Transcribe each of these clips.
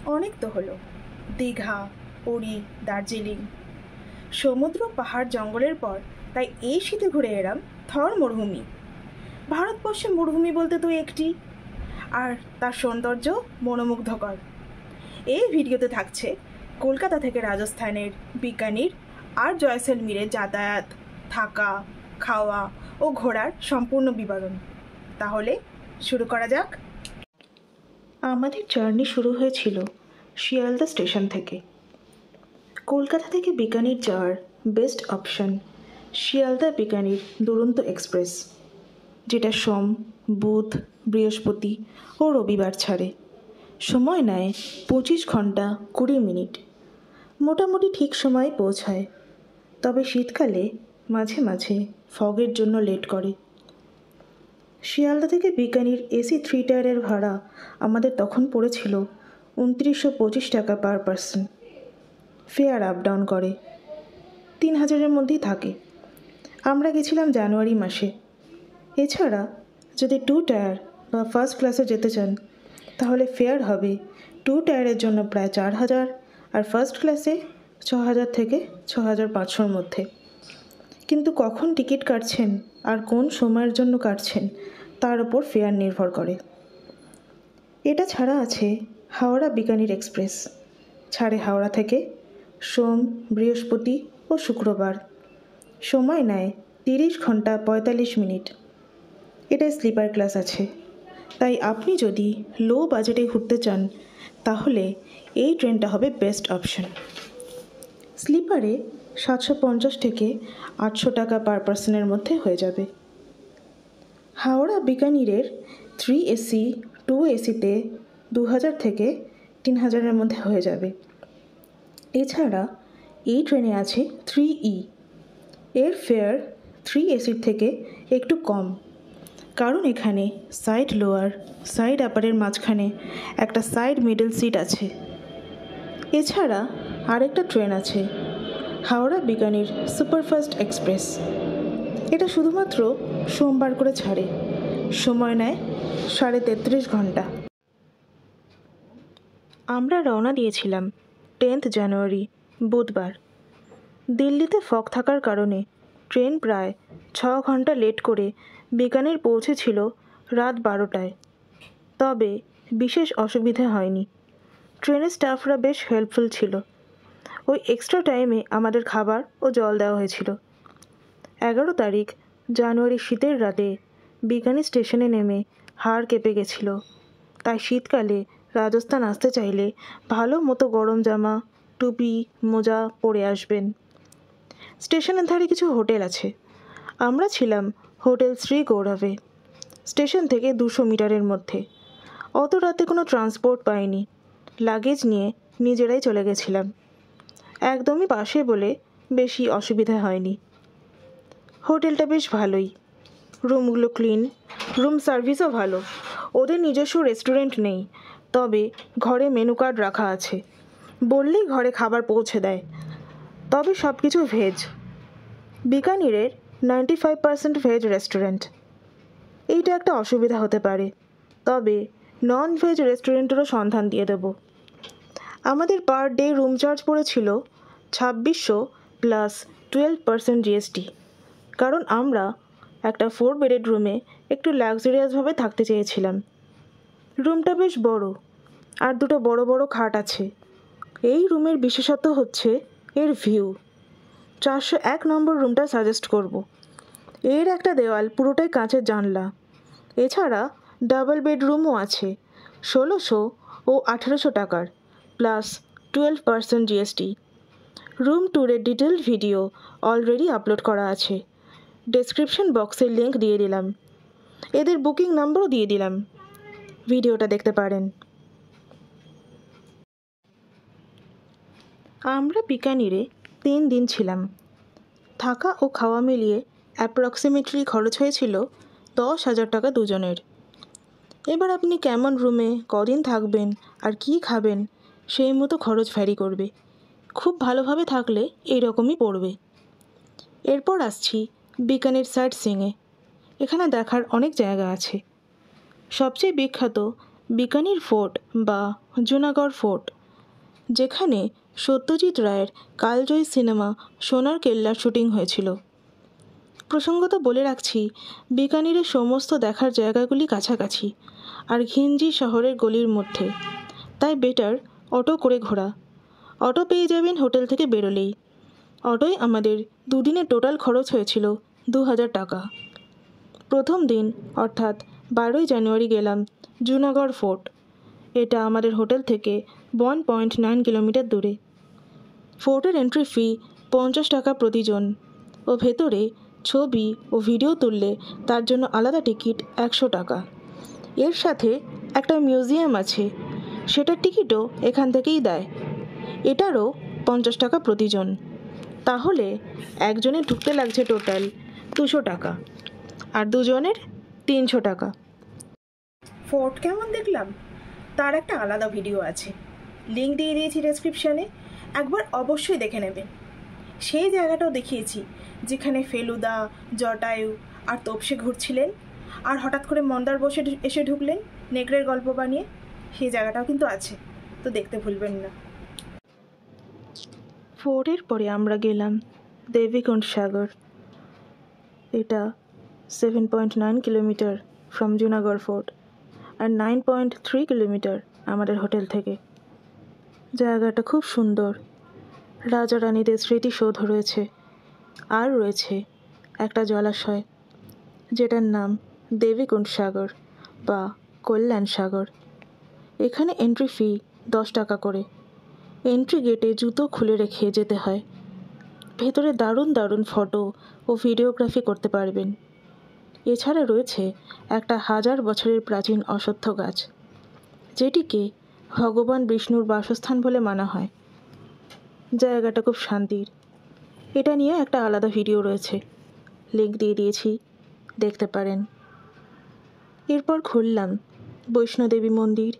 অনেক তো হলো, দীঘা, পুরী, দার্জিলিং, সমুদ্র, পাহাড়, জঙ্গলের পর তাই এই শীতে ঘুরে এলাম থর মরুভূমি। ভারতবর্ষে মরুভূমি বলতে তো একটি, আর তার সৌন্দর্য মনোমুগ্ধকর। এই ভিডিওতে থাকছে কলকাতা থেকে রাজস্থানের বিকানির আর জয়সলমীরের যাতায়াত, থাকা, খাওয়া ও ঘোরার সম্পূর্ণ বিবরণ। তাহলে শুরু করা যাক। আমাদের জার্নি শুরু হয়েছিল শিয়ালদা স্টেশন থেকে। কলকাতা থেকে বিকানির যাওয়ার বেস্ট অপশন শিয়ালদা বিকানির দুরন্ত এক্সপ্রেস, যেটা সোম, বুধ, বৃহস্পতি ও রবিবার ছাড়ে। সময় নেয় 25 ঘন্টা 20 মিনিট। মোটামুটি ঠিক সময়ে পৌঁছায়, তবে শীতকালে মাঝে মাঝে ফগের জন্য লেট করে। শিয়ালদা থেকে বিকানির এসি 3 টায়ারের ভাড়া আমাদের তখন পড়েছিল 2925 টাকা per person. Fair up down করে, 3000-এর মধ্যেই থাকে। আমরা গেছিলাম জানুয়ারি মাসে। এছাড়া যদি 2 টায়ার বা ফার্স্ট ক্লাসে যেতে চান তাহলে ফেয়ার হবে 2 টায়ারের জন্য প্রায় 4000, আর ফার্স্ট ক্লাসে 6000 থেকে 6500-র মধ্যে। কিন্তু কখন টিকিট কাটছেন আর কোন সময়ের জন্য কাটছেন তার উপর ফেয়ার নির্ভর করে। এটা ছাড়া আছে হাওড়া বিকানির এক্সপ্রেস, ছাড়ে হাওড়া থেকে সোম, বৃহস্পতি ও শুক্রবার। সময় নেয় 30 ঘন্টা 45 মিনিট। এটায় স্লিপার ক্লাস আছে, তাই আপনি যদি লো বাজেটে ঘুরতে চান তাহলে এই ট্রেনটা হবে বেস্ট অপশন। স্লিপারে 750 থেকে 800 টাকা পার পার্সনের মধ্যে হয়ে যাবে। হাওড়া বিকানিরের 3 এসি 2 এসিতে 2000 থেকে 3000-এর মধ্যে হয়ে যাবে। এছাড়া এই ট্রেনে আছে 3E। এর ফেয়ার 3 এসির থেকে একটু কম, কারণ এখানে সাইড লোয়ার, সাইড আপারের মাঝখানে একটা সাইড মিডল সিট আছে। এছাড়া আরেকটা ট্রেন আছে হাওড়া বিকানির সুপারফাস্ট এক্সপ্রেস। এটা শুধুমাত্র সোমবার করে ছাড়ে। সময় নেয় 33.5 ঘন্টা। আমরা রওনা দিয়েছিলাম 10 জানুয়ারি বুধবার। দিল্লিতে ফগ থাকার কারণে ট্রেন প্রায় 6 ঘন্টা লেট করে বিকানির পৌঁছেছিল রাত 12টায়। তবে বিশেষ অসুবিধা হয়নি, ট্রেনের স্টাফরা বেশ হেল্পফুল ছিল। ওই এক্সট্রা টাইমে আমাদের খাবার ও জল দেওয়া হয়েছিল। 11 তারিখ জানুয়ারি শীতের রাতে বিকানি স্টেশনে নেমে হাড় কেঁপে গেছিল। তাই শীতকালে রাজস্থান আসতে চাইলে ভালো মতো গরম জামা, টুপি, মোজা পরে আসবেন। স্টেশনের ধারে কিছু হোটেল আছে। আমরা ছিলাম হোটেল শ্রী গৌরবে, স্টেশন থেকে 200 মিটারের মধ্যে। অত রাতে কোনো ট্রান্সপোর্ট পাইনি, লাগেজ নিয়ে নিজেরাই চলে গেছিলাম। একদমই পাশে বলে বেশি অসুবিধা হয়নি। হোটেলটা বেশ ভালোই, রুমগুলো ক্লিন, রুম সার্ভিসও ভালো। ওদের নিজস্ব রেস্টুরেন্ট নেই, তবে ঘরে মেনু কার্ড রাখা আছে, বললেই ঘরে খাবার পৌঁছে দেয়। তবে সব কিছু ভেজ। বিকানিরের 95% veg restaurant. এইটা একটা অসুবিধা হতে পারে, তবে নন ভেজ রেস্টুরেন্টেরও সন্ধান দিয়ে দেব। আমাদের পার ডে রুম চার্জ পড়েছিল 2600 প্লাস 12% জিএসটি, কারণ আমরা একটা 4 বেডেড রুমে একটু লাক্সারিয়াসভাবে থাকতে চেয়েছিলাম। রুমটা বেশ বড়, আর দুটো বড় বড় খাট আছে। এই রুমের বিশেষত্ব হচ্ছে এর ভিউ। 401 নম্বর রুমটা সাজেস্ট করব। এর একটা দেওয়াল পুরোটাই কাঁচের জানলা। এছাড়া ডাবল বেডরুমও আছে, 1600 ও 1800 টাকার প্লাস 12% জিএসটি। রুম ট্যুরের ডিটেলড ভিডিও অলরেডি আপলোড করা আছে, ডেসক্রিপশন বক্সে লিঙ্ক দিয়ে দিলাম। এদের বুকিং নাম্বারও দিয়ে দিলাম, ভিডিওটা দেখতে পারেন। আমরা বিকানিরে 3 দিন ছিলাম। থাকা ও খাওয়া মিলিয়ে অ্যাপ্রক্সিমেটলি খরচ হয়েছিল 10,000 টাকা দুজনের। এবার আপনি কেমন রুমে কদিন থাকবেন আর কি খাবেন সেই মতো খরচ ভ্যারি করবে। খুব ভালোভাবে থাকলে এই রকমই পড়বে। এরপর আসছি বিকানির সাইট সিইংয়ে। এখানে দেখার অনেক জায়গা আছে। সবচেয়ে বিখ্যাত বিকানির ফোর্ট বা জুনাগড় ফোর্ট, যেখানে সত্যজিৎ রায়ের কালজয়ী সিনেমা সোনার কেল্লার শুটিং হয়েছিল। প্রসঙ্গত বলে রাখছি, বিকানিরের সমস্ত দেখার জায়গাগুলি কাছাকাছি আর ঘিঞ্জি শহরের গলির মধ্যে, তাই বেটার অটো করে ঘোরা। অটো পেয়ে যাবেন হোটেল থেকে বেরোলেই। অটোয় আমাদের দুদিনের টোটাল খরচ হয়েছিল 2000 টাকা। প্রথম দিন অর্থাৎ 12ই জানুয়ারি গেলাম জুনাগড় ফোর্ট। এটা আমাদের হোটেল থেকে 1.9 কিলোমিটার দূরে। ফোর্টের এন্ট্রি ফি 50 টাকা প্রতিজন ও ভেতরে ছবি ও ভিডিও তুললে তার জন্য আলাদা টিকিট 100 টাকা। এর সাথে একটা মিউজিয়াম আছে, সেটার টিকিটও এখান থেকেই দেয়। এটারও 50 টাকা প্রতিজন। তাহলে একজনে ঢুকতে লাগছে টোটাল 200 টাকা আর দুজনের 300 টাকা। ফোর্ট কেমন দেখলাম তার একটা আলাদা ভিডিও আছে, লিঙ্ক দিয়ে দিয়েছি ডেসক্রিপশানে, একবার অবশ্যই দেখে নেবেন। সেই জায়গাটাও দেখিয়েছি যেখানে ফেলুদা, জটায়ু আর তোপসে ঘুরছিলেন আর হঠাৎ করে মন্দার বসে এসে ঢুকলেন নেকড়ের গল্প বানিয়ে। সেই জায়গাটাও কিন্তু আছে, তো দেখতে ভুলবেন না। ফোর্টের পরে আমরা গেলাম দেবীকুণ্ড সাগর। এটা 7.9 কিলোমিটার ফ্রম জুনাগড় ফোর্ট আর 9.3 কিলোমিটার আমাদের হোটেল থেকে। জায়গাটা খুব সুন্দর, রাজা রানীদের স্মৃতিসৌধ রয়েছে আর রয়েছে একটা জলাশয় যেটার নাম দেবীকুণ্ড সাগর বা কল্যাণ সাগর। এখানে এন্ট্রি ফি 10 টাকা করে। এন্ট্রি গেটে জুতো খুলে রেখে যেতে হয়। ভেতরে দারুণ দারুণ ফটো ও ভিডিওগ্রাফি করতে পারবেন। এছাড়া রয়েছে একটা 1000 বছরের প্রাচীন অশ্বত্থ গাছ, যেটিকে ভগবান বিষ্ণুর বাসস্থান বলে মানা হয়। জায়গাটা খুব শান্তির। এটা নিয়ে একটা আলাদা ভিডিও রয়েছে, লিঙ্ক দিয়ে দিয়েছি, দেখতে পারেন। এরপর ঘুরলাম বৈষ্ণোদেবী মন্দির,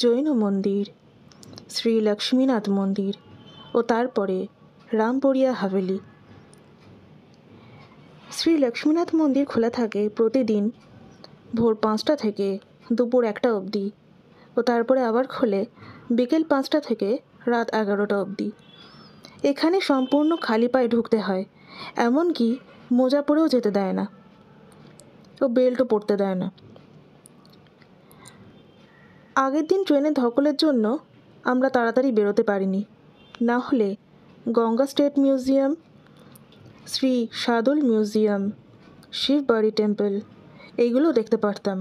জৈন মন্দির, শ্রী লক্ষ্মীনাথ মন্দির ও তারপরে রামপুরিয়া হাভেলি। শ্রী লক্ষ্মীনাথ মন্দির খোলা থাকে প্রতিদিন ভোর 5টা থেকে দুপুর 1টা অবধি ও তারপরে আবার খোলে বিকেল 5টা থেকে রাত 11টা অবধি। এখানে সম্পূর্ণ খালি পায়ে ঢুকতে হয়, এমনকি মোজা পরেও যেতে দেয় না ও বেল্টও পরতে দেয় না। আগের দিন ট্রেনে ধকলের জন্য আমরা তাড়াতাড়ি বেরোতে পারিনি, না হলে Ganga state museum, Shri Sadul museum, Shivbari temple এইগুলো দেখতে পারতাম।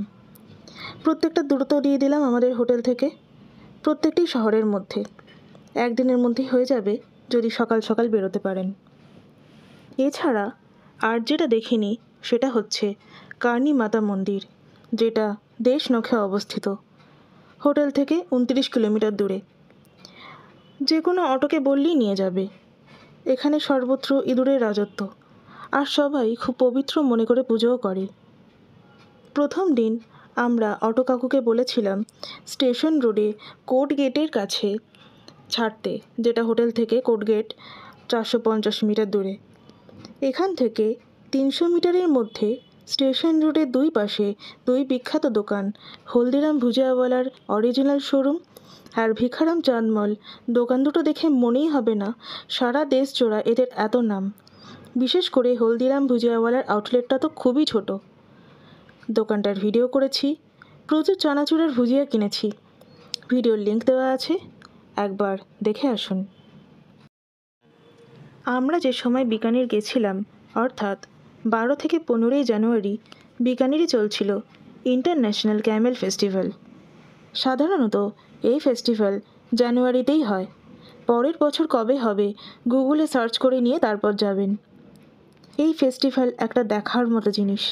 প্রত্যেকটা দূরত্ব দিয়ে দিলাম আমাদের হোটেল থেকে, প্রত্যেকটি শহরের মধ্যে। একদিনের মধ্যেই হয়ে যাবে যদি সকাল সকাল বেরোতে পারেন। এছাড়া আর যেটা দেখিনি সেটা হচ্ছে কার্নি মাতা মন্দির, যেটা দেশনখে অবস্থিত, হোটেল থেকে 29 কিলোমিটার দূরে। যে কোনো অটোকে বললেই নিয়ে যাবে। এখানে সর্বত্র ইঁদুরের রাজত্ব আর সবাই খুব পবিত্র মনে করে পুজোও করে। প্রথম দিন আমরা অটো কাকুকে বলেছিলাম স্টেশন রোডে কোর্ট গেটের কাছে ছাড়তে, যেটা হোটেল থেকে কোর্ট গেট 450 মিটার দূরে। এখান থেকে 300 মিটারের মধ্যে স্টেশন রোডের দুই পাশে দুই বিখ্যাত দোকান, হলদিরাম ভুজিয়াওয়ালার অরিজিনাল শোরুম আর ভিখারাম চাঁদমল। দোকান দুটো দেখে মনেই হবে না সারা দেশ জোড়া এদের এত নাম। বিশেষ করে হলদিরাম ভুজিয়াওয়ালার আউটলেটটা তো খুবই ছোট। দোকানটার ভিডিও করেছি, প্রচুর চানাচুরের ভুজিয়া কিনেছি, ভিডিওর লিঙ্ক দেওয়া আছে, একবার দেখে আসুন। আমরা যে সময় বিকানির গেছিলাম অর্থাৎ 12 থেকে 15ই জানুয়ারি বিকানিরে চলছিল ইন্টারন্যাশনাল ক্যামেল ফেস্টিভ্যাল। সাধারণত এই ফেস্টিভ্যাল জানুয়ারিতেই হয়। পরের বছর কবে হবে গুগলে সার্চ করে নিয়ে তারপর যাবেন। এই ফেস্টিভ্যাল একটা দেখার মতো জিনিস।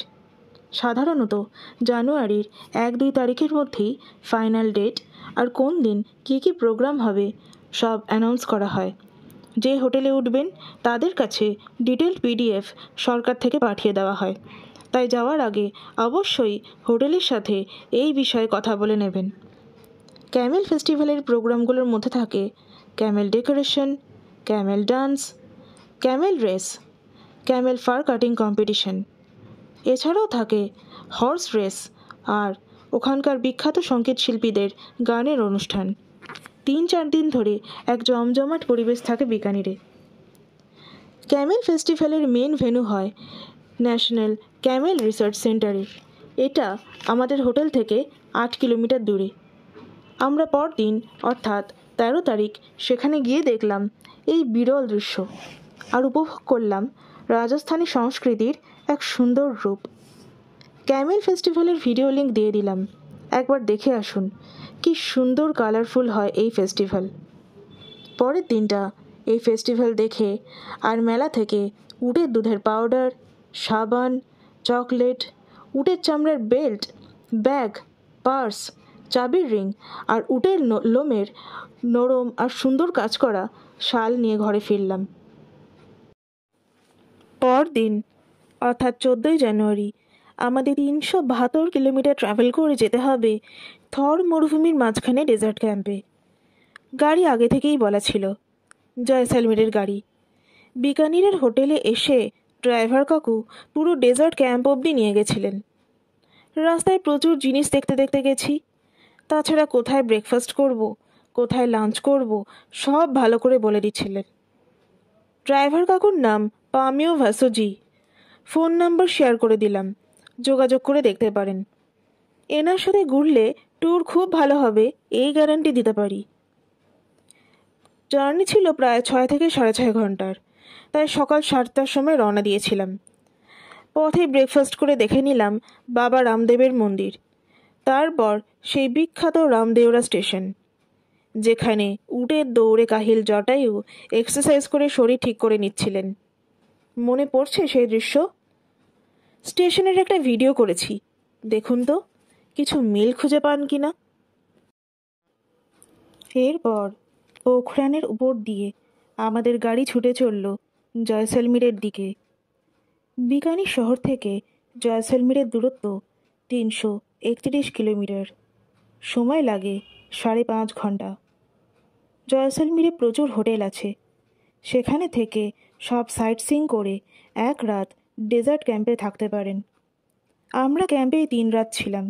সাধারণত জানুয়ারির 1-2 তারিখের মধ্যেই ফাইনাল ডেট আর কোন দিন কী কী প্রোগ্রাম হবে সব অ্যানাউন্স করা হয়। যে হোটেলে উঠবেন তাদের কাছে ডিটেলড PDF সরকার থেকে পাঠিয়ে দেওয়া হয়, তাই যাওয়ার আগে অবশ্যই হোটেলের সাথে এই বিষয়ে কথা বলে নেবেন। ক্যামেল ফেস্টিভ্যালের প্রোগ্রামগুলোর মধ্যে থাকে camel decoration, camel dance, camel race, camel fur cutting competition. এছাড়াও থাকে হর্স রেস আর ওখানকার বিখ্যাত সঙ্গীত শিল্পীদের গানের অনুষ্ঠান। 3-4 দিন ধরে এক জমজমাট পরিবেশ থাকে বিকানিরে। ক্যামেল ফেস্টিভ্যালের মেন ভেন্যু হয় ন্যাশনাল ক্যামেল রিসার্চ সেন্টারে। এটা আমাদের হোটেল থেকে 8 কিলোমিটার দূরে। আমরা পরদিন অর্থাৎ 13 তারিখ সেখানে গিয়ে দেখলাম এই বিরল দৃশ্য আর উপভোগ করলাম রাজস্থানী সংস্কৃতির এক সুন্দর রূপ। ক্যামেল ফেস্টিভ্যালের ভিডিও লিঙ্ক দিয়ে দিলাম, একবার দেখে আসুন কি সুন্দর কালারফুল হয় এই ফেস্টিভ্যাল। পরের দিনটা এই ফেস্টিভ্যাল দেখে আর মেলা থেকে উটের দুধের পাউডার, সাবান, চকলেট, উটের চামড়ার বেল্ট, ব্যাগ, পার্স, চাবির রিং আর উটের লোমের নরম আর সুন্দর কাজ করা শাল নিয়ে ঘরে ফিরলাম। পরদিন অর্থাৎ 14ই জানুয়ারি আমাদের 372 কিলোমিটার ট্রাভেল করে যেতে হবে থর মরুভূমির মাঝখানে ডেজার্ট ক্যাম্পে। গাড়ি আগে থেকেই বলা ছিল, জয়সলমেরের গাড়ি। বিকানিরের হোটেলে এসে ড্রাইভার কাকু পুরো ডেজার্ট ক্যাম্প অবধি নিয়ে গেছিলেন। রাস্তায় প্রচুর জিনিস দেখতে দেখতে গেছি। তাছাড়া কোথায় ব্রেকফাস্ট করব, কোথায় লাঞ্চ করব সব ভালো করে বলে দিচ্ছিলেন। ড্রাইভার কাকুর নাম পামিও ভাসোজি। ফোন নাম্বার শেয়ার করে দিলাম, যোগাযোগ করে দেখতে পারেন। এনার সাথে ঘুরলে ট্যুর খুব ভালো হবে এই গ্যারান্টি দিতে পারি। জার্নি ছিল প্রায় 6 থেকে 6.5 ঘন্টার, তাই সকাল 7টার সময় রওনা দিয়েছিলাম। পথে ব্রেকফাস্ট করে দেখে নিলাম বাবা রামদেবের মন্দির, তারপর সেই বিখ্যাত রামদেওরা স্টেশন, যেখানে উটের দৌড়ে কাহিল জটায়ু এক্সারসাইজ করে শরীর ঠিক করে নিচ্ছিলেন। মনে পড়ছে সেই দৃশ্য? স্টেশনের একটা ভিডিও করেছি, দেখুন তো কিছু মিল খুঁজে পান কিনা। এরপর পোখরানের উপর দিয়ে আমাদের গাড়ি ছুটে চলল জয়সলমীরের দিকে। বিকানির শহর থেকে জয়সলমীরের দূরত্ব 331 কিলোমিটার। সময় লাগে 5.5 ঘন্টা। জয়সলমীরে প্রচুর হোটেল আছে, সেখানে থেকে সব সাইট সিইং করে এক রাত ডেজার্ট ক্যাম্পে থাকতে পারেন। আমরা ক্যাম্পেই 3 রাত ছিলাম।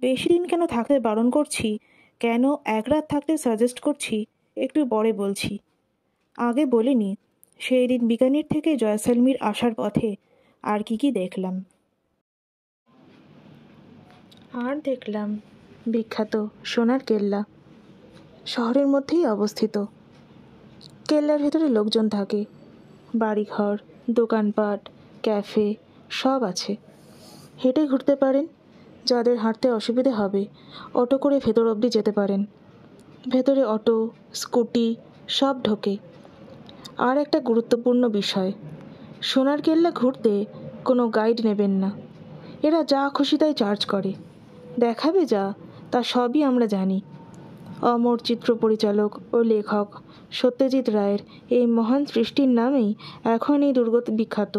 বেশি দিন কেন থাকতে বারণ করছি, কেন এক রাত থাকতে সাজেস্ট করছি একটু পরে বলছি। আগে বলিনি সেই দিন বিকানির থেকে জয়সলমীর আসার পথে আর কি দেখলাম। আর দেখলাম বিখ্যাত সোনার কেল্লা। শহরের মধ্যেই অবস্থিত। কেল্লার ভেতরে লোকজন থাকে, বাড়িঘর, দোকানপাট, ক্যাফে সব আছে। হেঁটে ঘুরতে পারেন, যাদের হাঁটতে অসুবিধে হবে অটো করে ভেতর অবধি যেতে পারেন। ভেতরে অটো, স্কুটি সব ঢোকে। আর একটা গুরুত্বপূর্ণ বিষয়, সোনার কেল্লা ঘুরতে কোনো গাইড নেবেন না। এরা যা খুশি তাই চার্জ করে, দেখাবে যা তা সবই আমরা জানি। অমর চিত্র পরিচালক ও লেখক সত্যজিৎ রায়ের এই মহান সৃষ্টির নামেই এখন এই দুর্গ বিখ্যাত।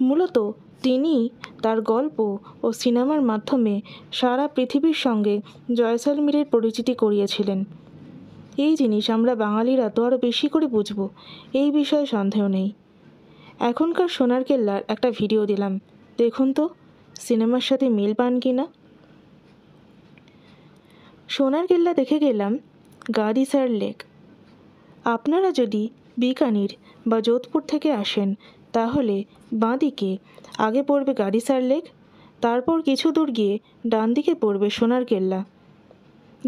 মূলত তিনি তার গল্প ও সিনেমার মাধ্যমে সারা পৃথিবীর সঙ্গে জয়সলমীরের পরিচিতি করিয়েছিলেন। এই জিনিস আমরা বাঙালিরা তো আরও বেশি করে বুঝব, এই বিষয়ে সন্দেহ নেই। এখনকার সোনার কেল্লার একটা ভিডিও দিলাম, দেখুন তো সিনেমার সাথে মিল পান কি না। সোনার কেল্লা দেখে গেলাম গাদিসার লেক। আপনারা যদি বিকানির বা যোধপুর থেকে আসেন তাহলে বাঁদিকে আগে পড়বে গাদিসার লেক, তারপর কিছু দূর গিয়ে ডান দিকে পড়বে সোনার কেল্লা।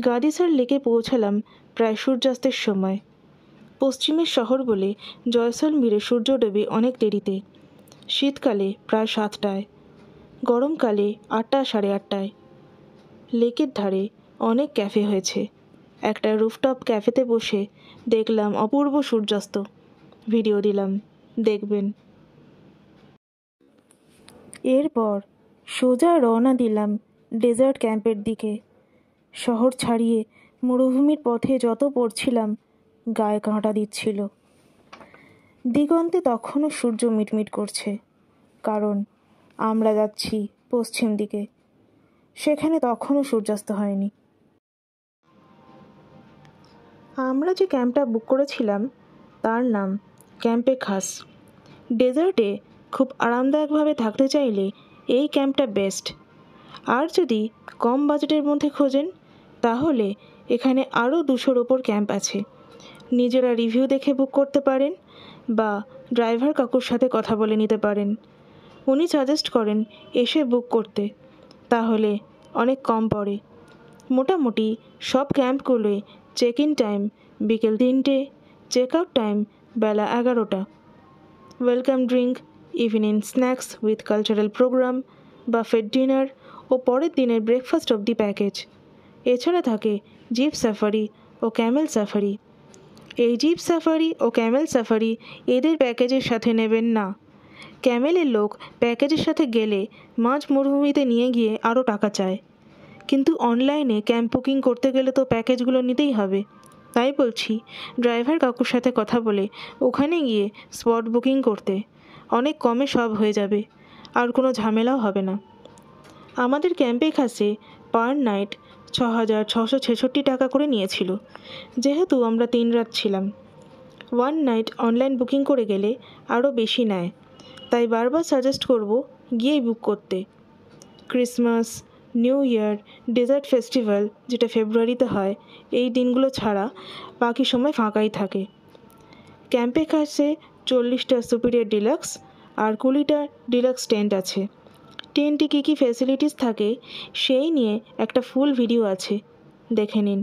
গাদিসার লেকে পৌঁছালাম প্রায় সূর্যাস্তের সময়। পশ্চিমের শহর বলে জয়সলমীরে সূর্য ডোবে অনেক দেরিতে। শীতকালে প্রায় 7টায়, গরমকালে 8টা 8:30টায়। লেকের ধারে অনেক ক্যাফে হয়েছে। একটা রুফটপ ক্যাফেতে বসে দেখলাম অপূর্ব সূর্যাস্ত। ভিডিও দিলাম, দেখবেন। এরপর সোজা রওনা দিলাম ডেজার্ট ক্যাম্পের দিকে। শহর ছাড়িয়ে মরুভূমির পথে যত পড়ছিলাম গায়ে কাঁটা দিচ্ছিল। দিগন্তে তখনও সূর্য মিটমিট করছে, কারণ আমরা যাচ্ছি পশ্চিম দিকে। সেখানে তখনও সূর্যাস্ত হয়নি। আমরা যে ক্যাম্পটা বুক করেছিলাম তার নাম ক্যাম্পে খাস। ডেজার্টে খুব আরামদায়কভাবে থাকতে চাইলে এই ক্যাম্পটা বেস্ট। আর যদি কম বাজেটের মধ্যে খোঁজেন তাহলে এখানে আরও 200-র ওপর ক্যাম্প আছে। নিজেরা রিভিউ দেখে বুক করতে পারেন বা ড্রাইভার কাকুর সাথে কথা বলে নিতে পারেন। উনি সাজেস্ট করেন এসে বুক করতে, তাহলে অনেক কম পড়ে। মোটামুটি সব ক্যাম্পগুলোয় চেক ইন টাইম বিকেল 3টে, চেক আউট টাইম বেলা 11টা। Welcome drink, evening snacks with cultural program, buffet dinner ও পরের দিনের ব্রেকফাস্ট অবধি প্যাকেজ। এছাড়া থাকে জিপ সাফারি ও ক্যামেল সাফারি। এই জিপ সাফারি ও ক্যামেল সাফারি এদের প্যাকেজের সাথে নেবেন না। ক্যামেলের লোক প্যাকেজের সাথে গেলে মাঝ মরুভূমিতে নিয়ে গিয়ে আরও টাকা চায়, কিন্তু অনলাইনে ক্যাম্প বুকিং করতে গেলে তো প্যাকেজগুলো নিতেই হবে। তাই বলছি ড্রাইভার কাকুর সাথে কথা বলে ওখানে গিয়ে স্পট বুকিং করতে, অনেক কমে সব হয়ে যাবে আর কোনো ঝামেলাও হবে না। আমাদের ক্যাম্পে কাছে পার নাইট 6,666 টাকা করে নিয়েছিল, যেহেতু আমরা 3 রাত ছিলাম। 1 নাইট অনলাইন বুকিং করে গেলে আরও বেশি নেয়, তাই বারবার সাজেস্ট করব গিয়েই বুক করতে। Christmas, new year, desert festival যেটা ফেব্রুয়ারিতে হয়, এই দিনগুলো ছাড়া বাকি সময় ফাঁকাই থাকে। ক্যাম্পে কাছে 40টা সুপিরিয়র ডিলাক্স আর 20টা ডিলাক্স টেন্ট আছে। টেন্টে কী কী ফ্যাসিলিটিস থাকে সেই নিয়ে একটা ফুল ভিডিও আছে, দেখে নিন,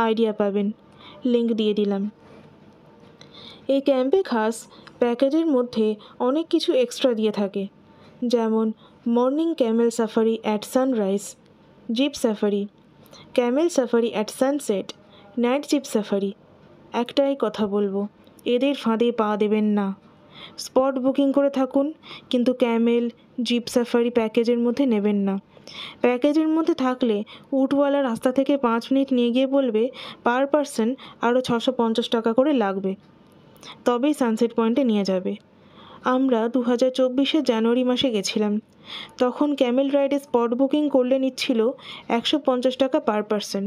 আইডিয়া পাবেন। লিঙ্ক দিয়ে দিলাম। এই ক্যাম্পে খাস প্যাকেজের মধ্যে অনেক কিছু এক্সট্রা দিয়ে থাকে, যেমন morning Camel safari at sunrise, zip safari, Camel safari at sunset, night zip safari. একটাই কথা বলবো, এদের ফাঁদে পা দেবেন না। স্পট বুকিং করে থাকুন, কিন্তু ক্যামেল জিপ সাফারি প্যাকেজের মধ্যে নেবেন না। প্যাকেজের মধ্যে থাকলে উটওয়ালা রাস্তা থেকে 5 মিনিট নিয়ে গিয়ে বলবে পার পারসন আরও 650 টাকা করে লাগবে, তবেই সানসেট পয়েন্টে নিয়ে যাবে। আমরা 2024-এর জানুয়ারি মাসে গেছিলাম, তখন ক্যামেল রাইডে স্পট বুকিং করলে নিচ্ছিল 150 টাকা পার পারসন,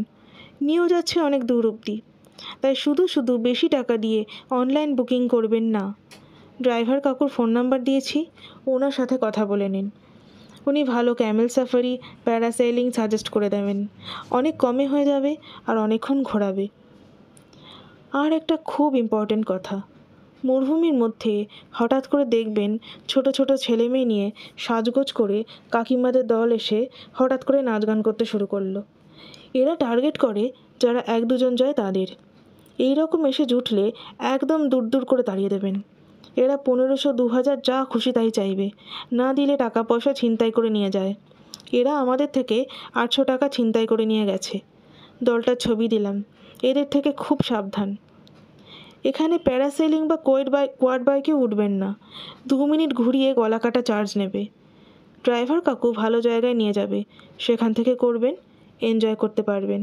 নিয়েও যাচ্ছে অনেক দূর অবধি। তাই শুধু শুধু বেশি টাকা দিয়ে অনলাইন বুকিং করবেন না। ড্রাইভার কাকুর ফোন নাম্বার দিয়েছি, ওনার সাথে কথা বলে নিন। উনি ভালো ক্যামেল সাফারি, প্যারাসেলিং সাজেস্ট করে দেবেন, অনেক কমে হয়ে যাবে আর অনেকক্ষণ ঘোরাবে। আর একটা খুব ইম্পর্টেন্ট কথা, মরুভূমির মধ্যে হঠাৎ করে দেখবেন ছোট ছোট ছেলে মেয়ে নিয়ে সাজগোজ করে কাকিমাদের দল এসে হঠাৎ করে নাচ গান করতে শুরু করলো। এরা টার্গেট করে যারা 1-2 জন যায় তাদের। এই রকম এসে জুটলে একদম দূর দূর করে তাড়িয়ে দেবেন। এরা 1500-2000 যা খুশি তাই চাইবে, না দিলে টাকা পয়সা ছিনতাই করে নিয়ে যায়। এরা আমাদের থেকে 800 টাকা ছিনতাই করে নিয়ে গেছে। দলটার ছবি দিলাম, এদের থেকে খুব সাবধান। এখানে প্যারাসেলিং বা কোয়াড বাইকে উঠবেন না, 2 মিনিট ঘুরিয়ে গলা কাটা চার্জ নেবে। ড্রাইভার কাকু ভালো জায়গায় নিয়ে যাবে, সেখান থেকে করবেন, এনজয় করতে পারবেন।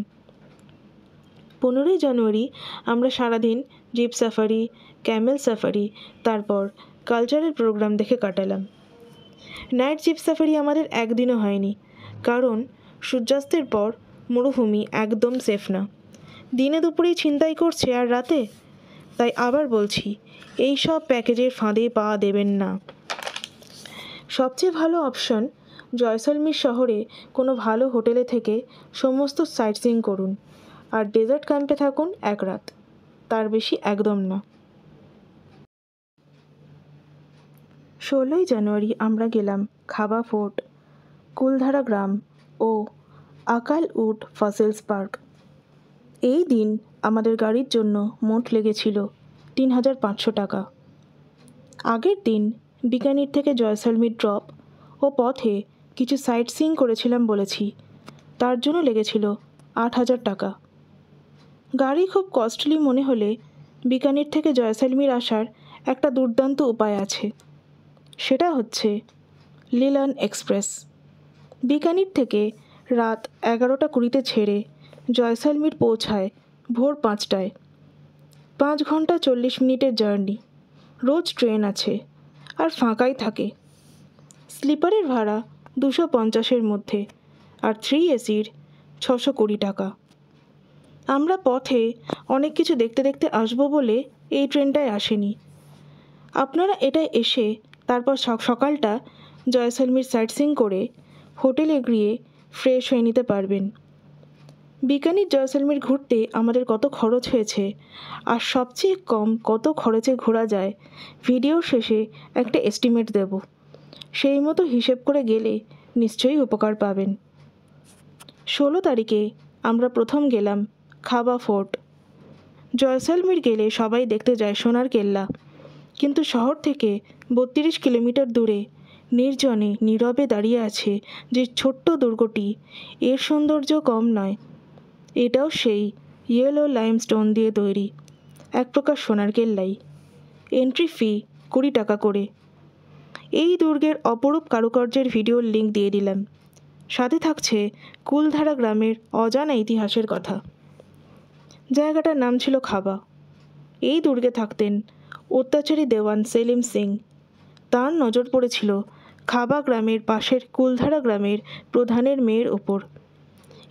15ই জানুয়ারি আমরা সারাদিন জিপ সাফারি, ক্যামেল সাফারি, তারপর কালচারাল প্রোগ্রাম দেখে কাটালাম। নাইট জিপ সাফারি আমাদের একদিনও হয়নি, কারণ সূর্যাস্তের পর মরুভূমি একদম সেফ না, দিনে দুপুরেই ছিনতাই করছে আর রাতে। তাই আবার বলছি, এই সব প্যাকেজের ফাঁদে পা দেবেন না। সবচেয়ে ভালো অপশন জয়সলমীর শহরে কোনো ভালো হোটেলে থেকে সমস্ত সাইট সিইং করুন আর ডেজার্ট ক্যাম্পে থাকুন 1 রাত, তার বেশি একদম না। 16ই জানুয়ারি আমরা গেলাম খাবা ফোর্ট, কুলধারা গ্রাম ও আকাল উড ফসিলস পার্ক। এই দিন আমাদের গাড়ির জন্য মোট লেগেছিল 3,500 টাকা। আগের দিন বিকানির থেকে জয়সলমীর ড্রপ ও পথে কিছু সাইট সিইং করেছিলাম বলেছি, তার জন্য লেগেছিল 8,000 টাকা। গাড়ি খুব কস্টলি মনে হলে বিকানির থেকে জয়সলমীর আসার একটা দুর্দান্ত উপায় আছে, সেটা হচ্ছে লিলান এক্সপ্রেস। বিকানির থেকে রাত 11:20 ছেড়ে জয়সলমীর পৌঁছায় ভোর 5টায়। 5 ঘন্টা 40 মিনিটের জার্নি। রোজ ট্রেন আছে আর ফাঁকাই থাকে। স্লিপারের ভাড়া 250-এর মধ্যে আর 3 এসির 620 টাকা। আমরা পথে অনেক কিছু দেখতে দেখতে আসবো বলে এই ট্রেনটায় আসেনি। আপনারা এটায় এসে তারপর সকালটা জয়সলমীর সাইট সিইং করে হোটেলে গিয়ে ফ্রেশ হয়ে নিতে পারবেন। বিকানির জয়সলমের ঘুরতে আমাদের কত খরচ হয়েছে আর সবচেয়ে কম কত খরচে ঘোরা যায় ভিডিওর শেষে একটা এস্টিমেট দেব। সেই মতো হিসেব করে গেলে নিশ্চয়ই উপকার পাবেন। 16 তারিখে আমরা প্রথম গেলাম খাবা ফোর্ট। জয়সলমীর গেলে সবাই দেখতে যায় সোনার কেল্লা, কিন্তু শহর থেকে 32 কিলোমিটার দূরে নির্জনে নীরবে দাঁড়িয়ে আছে যে ছোট্ট দুর্গটি, এর সৌন্দর্য কম নয়। এটাও সেই ইয়েলো লাইমস্টোন দিয়ে তৈরি, এক প্রকার সোনার কেল্লাই। এন্ট্রি ফি 20 টাকা করে। এই দুর্গের অপরূপ কারুকার্যের ভিডিওর লিঙ্ক দিয়ে দিলাম। সাথে থাকছে কুলধারা গ্রামের অজানা ইতিহাসের কথা। জায়গাটার নাম ছিল খাবা। এই দুর্গে থাকতেন অত্যাচারী দেওয়ান সেলিম সিং। তার নজর পড়েছিল খাবা গ্রামের পাশের কুলধারা গ্রামের প্রধানের মেয়ের ওপর।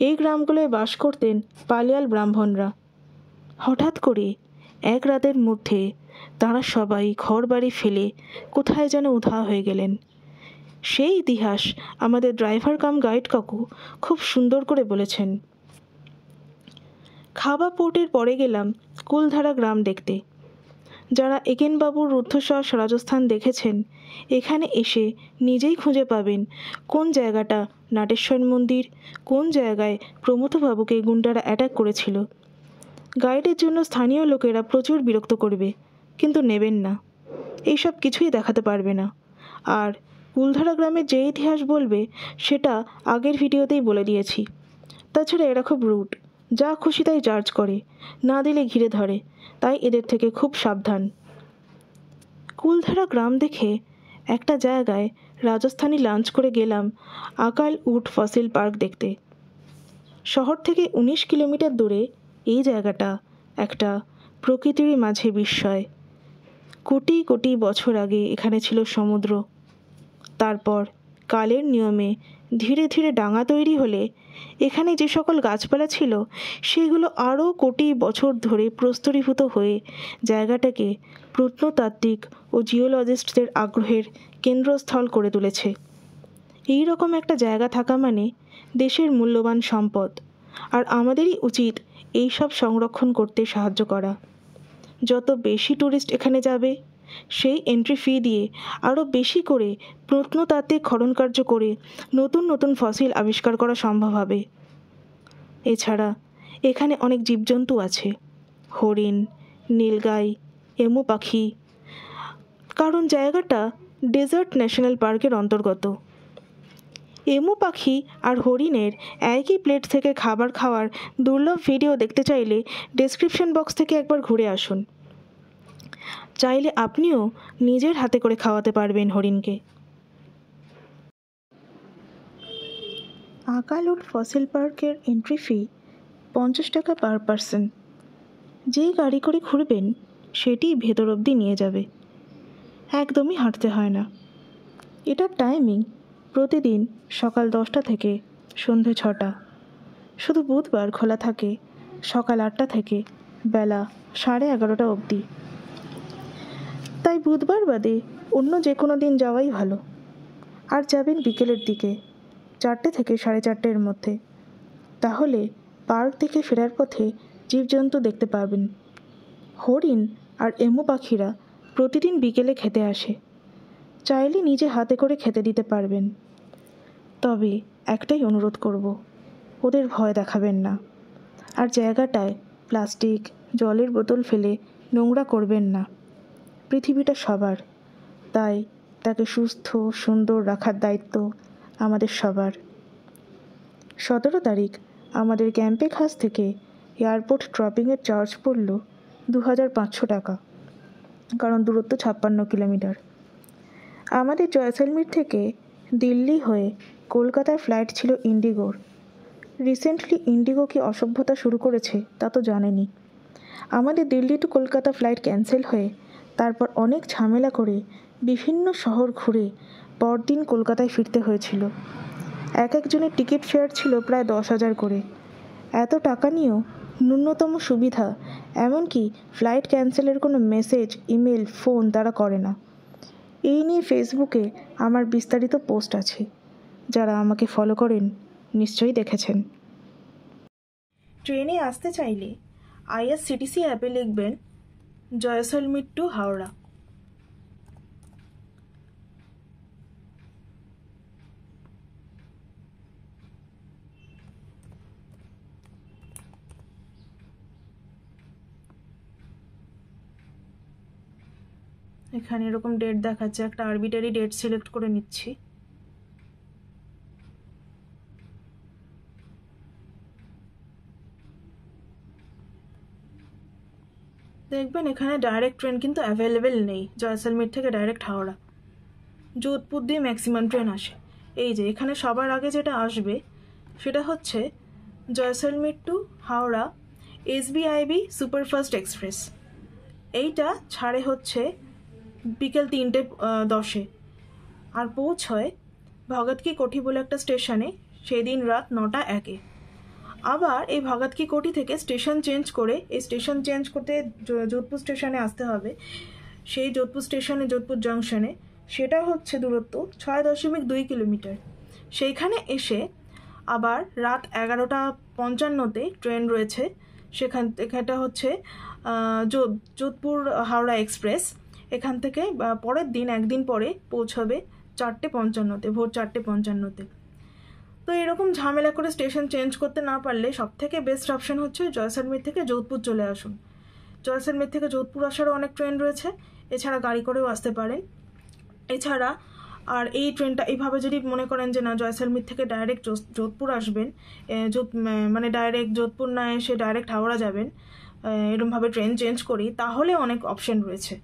এই গ্রামগুলোয় বাস করতেন পালিয়াল ব্রাহ্মণরা। হঠাৎ করে এক রাতের মধ্যে তাঁরা সবাই ঘর বাড়ি ফেলে কোথায় যেন উধাও হয়ে গেলেন। সেই ইতিহাস আমাদের ড্রাইভার কাম গাইড কাকু খুব সুন্দর করে বলেছেন। খাবা পোর্টের পরে গেলাম কুলধারা গ্রাম দেখতে। যারা একেনবাবুর রুদ্ধশ্বাস রাজস্থান দেখেছেন, এখানে এসে নিজেই খুঁজে পাবেন কোন জায়গাটা নাটেশ্বর মন্দির, কোন জায়গায় প্রমথবাবুকে গুন্ডারা অ্যাটাক করেছিল। গাইডের জন্য স্থানীয় লোকেরা প্রচুর বিরক্ত করবে, কিন্তু নেবেন না। এইসব কিছুই দেখাতে পারবে না। আর কুলধারা গ্রামের যে ইতিহাস বলবে সেটা আগের ভিডিওতেই বলে দিয়েছি। তাছাড়া এরা খুব রুড, যা খুশি তাই চার্জ করে, না দিলে ঘিরে ধরে, তাই এদের থেকে খুব সাবধান। কুলধারা গ্রাম দেখে একটা জায়গায় রাজস্থানি লাঞ্চ করে গেলাম আকাল উট ফসিল পার্ক দেখতে। শহর থেকে 19 কিলোমিটার দূরে এই জায়গাটা একটা প্রকৃতির মাঝে বিস্ময়। কোটি কোটি বছর আগে এখানে ছিল সমুদ্র। তারপর কালের নিয়মে ধীরে ধীরে ডাঙা তৈরি হলে এখানে যে সকল গাছপালা ছিল সেগুলো আরও কোটি বছর ধরে প্রস্তরীভূত হয়ে জায়গাটাকে প্রত্নতাত্ত্বিক ও জিওলজিস্টদের আগ্রহের কেন্দ্রস্থল করে তুলেছে। এই রকম একটা জায়গা থাকা মানে দেশের মূল্যবান সম্পদ, আর আমাদেরই উচিত এই সব সংরক্ষণ করতে সাহায্য করা। যত বেশি ট্যুরিস্ট এখানে যাবে, সেই এন্ট্রি ফি দিয়ে আরও বেশি করে প্রত্নতাত্ত্বিক খননকার্য করে নতুন নতুন ফসিল আবিষ্কার করা সম্ভব হবে। এছাড়া এখানে অনেক জীবজন্তু আছে, হরিণ, নীলগাই, এমু পাখি, কারণ জায়গাটা ডেজার্ট ন্যাশনাল পার্কের অন্তর্গত। এমু পাখি আর হরিণের একই প্লেট থেকে খাবার খাওয়ার দুর্লভ ভিডিও দেখতে চাইলে ডেসক্রিপশন বক্স থেকে একবার ঘুরে আসুন। চাইলে আপনিও নিজের হাতে করে খাওয়াতে পারবেন হরিণকে। আকাল উট ফসিল পার্কের এন্ট্রি ফি 50 টাকা পার পারসন। যেই গাড়ি করে ঘুরবেন সেটি ভেতর অবধি নিয়ে যাবে, একদমই হাঁটতে হয় না। এটার টাইমিং প্রতিদিন সকাল 10টা থেকে সন্ধে 6টা। শুধু বুধবার খোলা থাকে সকাল 8টা থেকে বেলা 11:30 অবধি। তাই বুধবার বাদে অন্য যে কোনো দিন যাওয়াই ভালো। আর যাবেন বিকেলের দিকে 4টে থেকে 4:30-এর মধ্যে, তাহলে পার্ক থেকে ফেরার পথে জীবজন্তু দেখতে পাবেন। হরিণ আর এমু পাখিরা প্রতিদিন বিকেলে খেতে আসে, চাইলে নিজে হাতে করে খেতে দিতে পারবেন। তবে একটাই অনুরোধ করব, ওদের ভয় দেখাবেন না। আর জায়গাটায় প্লাস্টিক, জলের বোতল ফেলে নোংরা করবেন না। পৃথিবীটা সবার, তাই তাকে সুস্থ সুন্দর রাখার দায়িত্ব আমাদের সবার। 17 তারিখ আমাদের ক্যাম্পে খাস থেকে এয়ারপোর্ট ড্রপিংয়ের চার্জ পড়ল 2500 টাকা, কারণ দূরত্ব 56 কিলোমিটার। আমাদের জয়সলমীর থেকে দিল্লি হয়ে কলকাতার ফ্লাইট ছিল ইন্ডিগোর। রিসেন্টলি ইন্ডিগো কি অসভ্যতা শুরু করেছে তা তো জানেনি। আমাদের Delhi to Kolkata flight cancel হয়ে তারপর অনেক ঝামেলা করে বিভিন্ন শহর ঘুরে পরদিন কলকাতায় ফিরতে হয়েছিল। এক একজনের টিকিট ফেয়ার ছিল প্রায় 10,000 করে। এত টাকা নিয়েও ন্যূনতম সুবিধা, এমনকি ফ্লাইট ক্যান্সেলের কোনো মেসেজ, ইমেল, ফোন তারা করে না। এই নিয়ে ফেসবুকে আমার বিস্তারিত পোস্ট আছে, যারা আমাকে ফলো করেন নিশ্চয়ই দেখেছেন। ট্রেনে আসতে চাইলে IRCTC অ্যাপে লিখবেন জয়সলমীর টু হাওড়া। এখানে এরকম ডেট দেখাচ্ছে, একটা আরবিটারি ডেট সিলেক্ট করে নিচ্ছি। দেখবেন এখানে ডাইরেক্ট ট্রেন কিন্তু অ্যাভেলেবেল নেই জয়সলমীর থেকে ডাইরেক্ট হাওড়া। যোধপুর দিয়ে ম্যাক্সিমাম ট্রেন আসে। এই যে এখানে সবার আগে যেটা আসবে সেটা হচ্ছে Jaisalmer to Howrah SBIB superfast express. এইটা ছাড়ে হচ্ছে বিকেল 3:10 আর পৌঁছয় ভগৎ কি কোঠি বলে একটা স্টেশনে সেদিন রাত 9:01। আবার এই ভগৎ কি কোঠি থেকে স্টেশন চেঞ্জ করে, এই স্টেশন চেঞ্জ করতে যোধপুর স্টেশনে আসতে হবে। সেই যোধপুর স্টেশনে, যোধপুর জংশনে, সেটা হচ্ছে দূরত্ব 6.2 কিলোমিটার। সেইখানে এসে আবার রাত 11:55 ট্রেন রয়েছে, এখানটা হচ্ছে যোধপুর হাওড়া এক্সপ্রেস। এখান থেকে পরের দিন, একদিন পরে পৌঁছবে 4:55, ভোর 4:55। তো এরকম ঝামেলা করে স্টেশন চেঞ্জ করতে না পারলে সবথেকে বেস্ট অপশন হচ্ছে জয়সলমীর থেকে যোধপুর চলে আসুন। জয়সলমীর থেকে যোধপুর আসারও অনেক ট্রেন রয়েছে, এছাড়া গাড়ি করেও আসতে পারেন। এছাড়া আর এই ট্রেনটা এইভাবে যদি মনে করেন যে না জয়সলমীর থেকে ডাইরেক্ট যোধপুর আসবেন, মানে ডাইরেক্ট যোধপুর না এসে ডাইরেক্ট হাওড়া যাবেন, এরকমভাবে ট্রেন চেঞ্জ করি, তাহলে অনেক অপশন রয়েছে।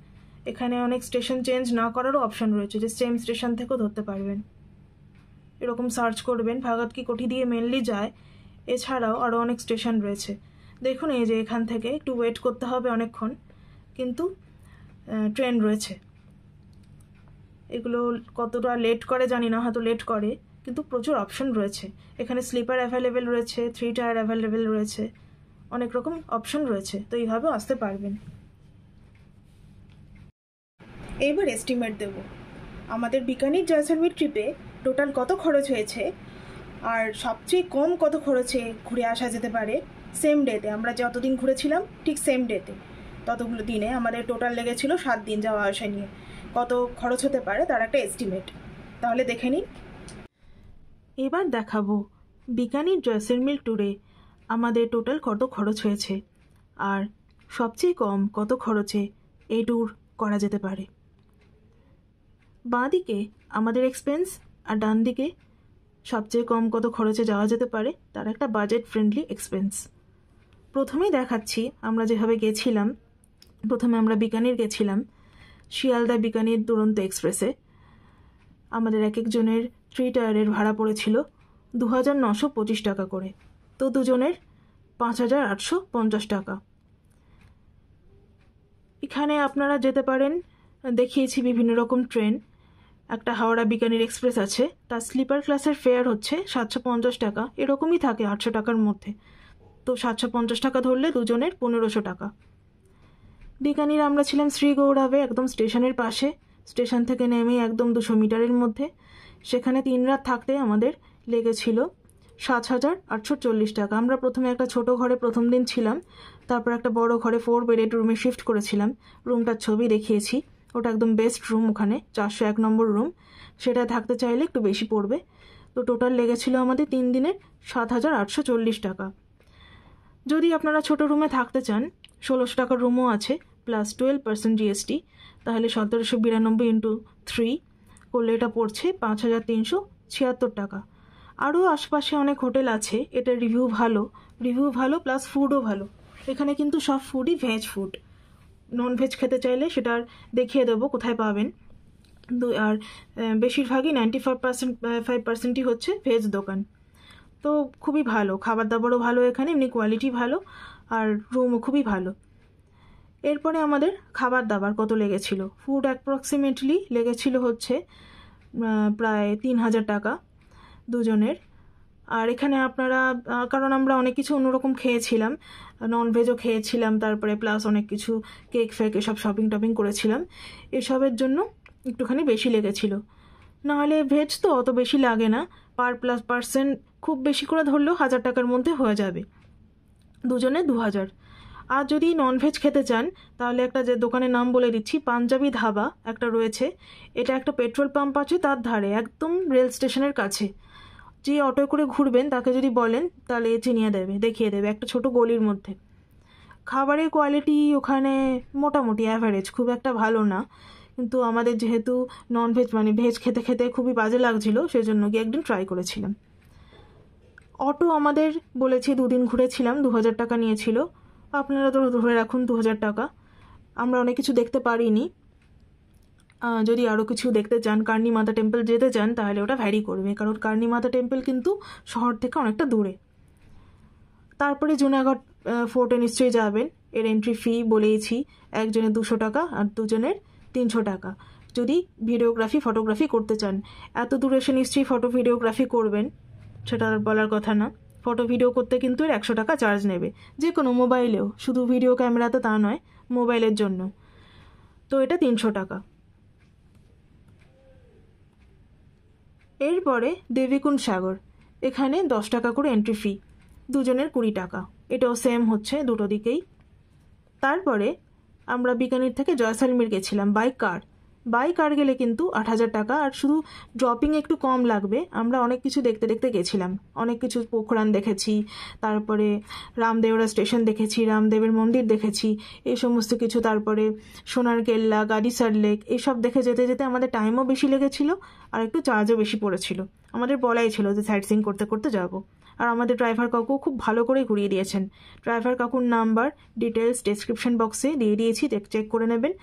এখানে অনেক স্টেশন চেঞ্জ না করারও অপশন রয়েছে, যে সেম স্টেশন থেকেও ধরতে পারবেন। এরকম সার্চ করবেন, ভগৎ কি কোঠি দিয়ে মেনলি যায়, এছাড়াও আরও অনেক স্টেশন রয়েছে। দেখুন এই যে এখান থেকে একটু ওয়েট করতে হবে অনেকক্ষণ, কিন্তু ট্রেন রয়েছে। এগুলো কতটা লেট করে জানি না, হয়তো লেট করে, কিন্তু প্রচুর অপশন রয়েছে। এখানে স্লিপার অ্যাভেলেবেল রয়েছে, 3 টায়ার অ্যাভেলেবেল রয়েছে, অনেক রকম অপশন রয়েছে। তো এইভাবেও আসতে পারবেন। এবার এস্টিমেট দেব আমাদের বিকানির জয়সলমীর ট্রিপে টোটাল কত খরচ হয়েছে, আর সবচেয়ে কম কত খরচে ঘুরে আসা যেতে পারে সেম ডেতে। আমরা যতদিন ঘুরেছিলাম ঠিক সেম ডেতে, ততগুলো দিনে আমাদের টোটাল লেগেছিল 7 দিন যাওয়া আসা নিয়ে। কত খরচ হতে পারে তার একটা এস্টিমেট, তাহলে দেখে নিন। এবার দেখাবো বিকানির জয়সলমীর ট্যুরে আমাদের টোটাল কত খরচ হয়েছে, আর সবচেয়ে কম কত খরচে এই ট্যুর করা যেতে পারে। বাঁ দিকে আমাদের এক্সপেন্স, আর ডান দিকে সবচেয়ে কম কত খরচে যাওয়া যেতে পারে তার একটা বাজেট ফ্রেন্ডলি এক্সপেন্স। প্রথমেই দেখাচ্ছি আমরা যেভাবে গেছিলাম। প্রথমে আমরা বিকানির গেছিলাম শিয়ালদা বিকানির দুরন্ত এক্সপ্রেসে। আমাদের এক একজনের 3 টায়ারের ভাড়া পড়েছিল 2925 টাকা করে, তো দুজনের 5850 টাকা। এখানে আপনারা যেতে পারেন, দেখিয়েছি বিভিন্ন রকম ট্রেন। একটা হাওড়া বিকানির এক্সপ্রেস আছে, তার স্লিপার ক্লাসের ফেয়ার হচ্ছে 750 টাকা, এরকমই থাকে 800 টাকার মধ্যে। তো 750 টাকা ধরলে দুজনের 1500 টাকা। বিকানির আমরা ছিলাম শ্রীগৌরবে, একদম স্টেশনের পাশে। স্টেশন থেকে নেমেই একদম 200 মিটারের মধ্যে। সেখানে 3 রাত থাকতে আমাদের লেগেছিল 7840 টাকা। আমরা প্রথমে একটা ছোট ঘরে প্রথম দিন ছিলাম, তারপর একটা বড় ঘরে 4 বেডেড রুমে শিফট করেছিলাম। রুমটার ছবি দেখিয়েছি, ওটা একদম বেস্ট রুম, ওখানে 401 নম্বর রুম। সেটা থাকতে চাইলে একটু বেশি পড়বে। তো টোটাল লেগেছিল আমাদের 3 দিনের 7840 টাকা। যদি আপনারা ছোট রুমে থাকতে চান, 1600 টাকার রুমও আছে, প্লাস 12% GST, তাহলে 1792 ইন্টু 3 করলে এটা পড়ছে 5376 টাকা। আরও আশপাশে অনেক হোটেল আছে, এটার রিভিউ ভালো প্লাস ফুডও ভালো। এখানে কিন্তু সব ফুডই ভেজ ফুড। নন ভেজ খেতে চাইলে সেটার দেখিয়ে দেবো কোথায় পাবেন। আর বেশিরভাগই 95% হচ্ছে ভেজ দোকান। তো খুবই ভালো, খাবার দাবারও ভালো এখানে, এমনি কোয়ালিটি ভালো, আর রুমও খুবই ভালো। এরপরে আমাদের খাবার দাবার কত লেগেছিল। ফুড অ্যাপ্রক্সিমেটলি লেগেছিল হচ্ছে প্রায় 3000 টাকা দুজনের। আর এখানে আপনারা, কারণ আমরা অনেক কিছু অন্যরকম খেয়েছিলাম, ননভেজও খেয়েছিলাম, তারপরে প্লাস অনেক কিছু কেক ফেক এসব শপিং টপিং করেছিলাম, এসবের জন্য একটুখানি বেশি লেগেছিল। নাহলে ভেজ তো অত বেশি লাগে না, পার পার্সন খুব বেশি করে ধরলেও 1000 টাকার মধ্যে হয়ে যাবে, দুজনে 2000। আর যদি ননভেজ খেতে চান তাহলে একটা যে দোকানের নাম বলে দিচ্ছি, পাঞ্জাবি ধাবা একটা রয়েছে। এটা একটা পেট্রোল পাম্প আছে তার ধারে, একদম রেল স্টেশনের কাছে। যে অটো করে ঘুরবেন তাকে যদি বলেন তাহলে চিনিয়ে দেবে, দেখিয়ে দেবে, একটা ছোট গলির মধ্যে। খাবারের কোয়ালিটি ওখানে মোটামুটি অ্যাভারেজ, খুব একটা ভালো না, কিন্তু আমাদের যেহেতু ননভেজ মানে ভেজ খেতে খেতে খুবই বাজে লাগছিল, সেজন্য গিয়ে একদিন ট্রাই করেছিলাম। অটো আমাদের বলেছি 2 দিন ঘুরেছিলাম, 2000 টাকা নিয়েছিল। আপনারা তো ধরে রাখুন 2000 টাকা। আমরা অনেক কিছু দেখতে পারিনি। যদি আরও কিছু দেখতে চান, কার্নি মাতা টেম্পল যেতে চান, তাহলে ওটা ভ্যারি করবে, কারণ কার্নি মাতা টেম্পল কিন্তু শহর থেকে অনেকটা দূরে। তারপরে জুনাগড় ফোর্টে নিশ্চয়ই যাবেন। এর এন্ট্রি ফি বলেইছি, একজনের 200 টাকা আর দুজনের 300 টাকা। যদি ভিডিওগ্রাফি ফটোগ্রাফি করতে চান, এত দূরে এসে নিশ্চয়ই ফটো ভিডিওগ্রাফি করবেন, সেটা আর বলার কথা না। ফটো ভিডিও করতে কিন্তু এর 100 টাকা চার্জ নেবে, যে কোনো মোবাইলেও, শুধু ভিডিও ক্যামেরাতে তা নয়, মোবাইলের জন্য। তো এটা 300 টাকা। এরপরে দেবীকুণ্ড সাগর, এখানে 10 টাকা করে এন্ট্রি ফি, দুজনের 20 টাকা। এটাও সেম হচ্ছে দুটো দিকেই। তারপরে আমরা বিকানির থেকে জয়সলমীর গেছিলাম বাই কার গেলে কিন্তু 8000 টাকা, আর শুধু ড্রপিং একটু কম লাগবে। আমরা অনেক কিছু দেখতে দেখতে গেছিলাম, অনেক কিছু পোখরান দেখেছি, তারপরে রামদেওরা স্টেশন দেখেছি, রামদেবের মন্দির দেখেছি, এই সমস্ত কিছু। তারপরে সোনার কেল্লা, গাড়িসার লেক, এইসব দেখে যেতে যেতে আমাদের টাইমও বেশি লেগেছিল, আর একটু চার্জও বেশি পড়েছিল। আমাদের বলাই ছিল যে সাইট সিইং করতে করতে যাব। আর আমাদের ড্রাইভার কাকু খুব ভালো করে ঘুরিয়ে দিয়েছেন। ড্রাইভার কাকুর নাম্বার ডিটেলস ডেসক্রিপশন বক্সে দিয়ে দিয়েছি, চেক করে নেবেন।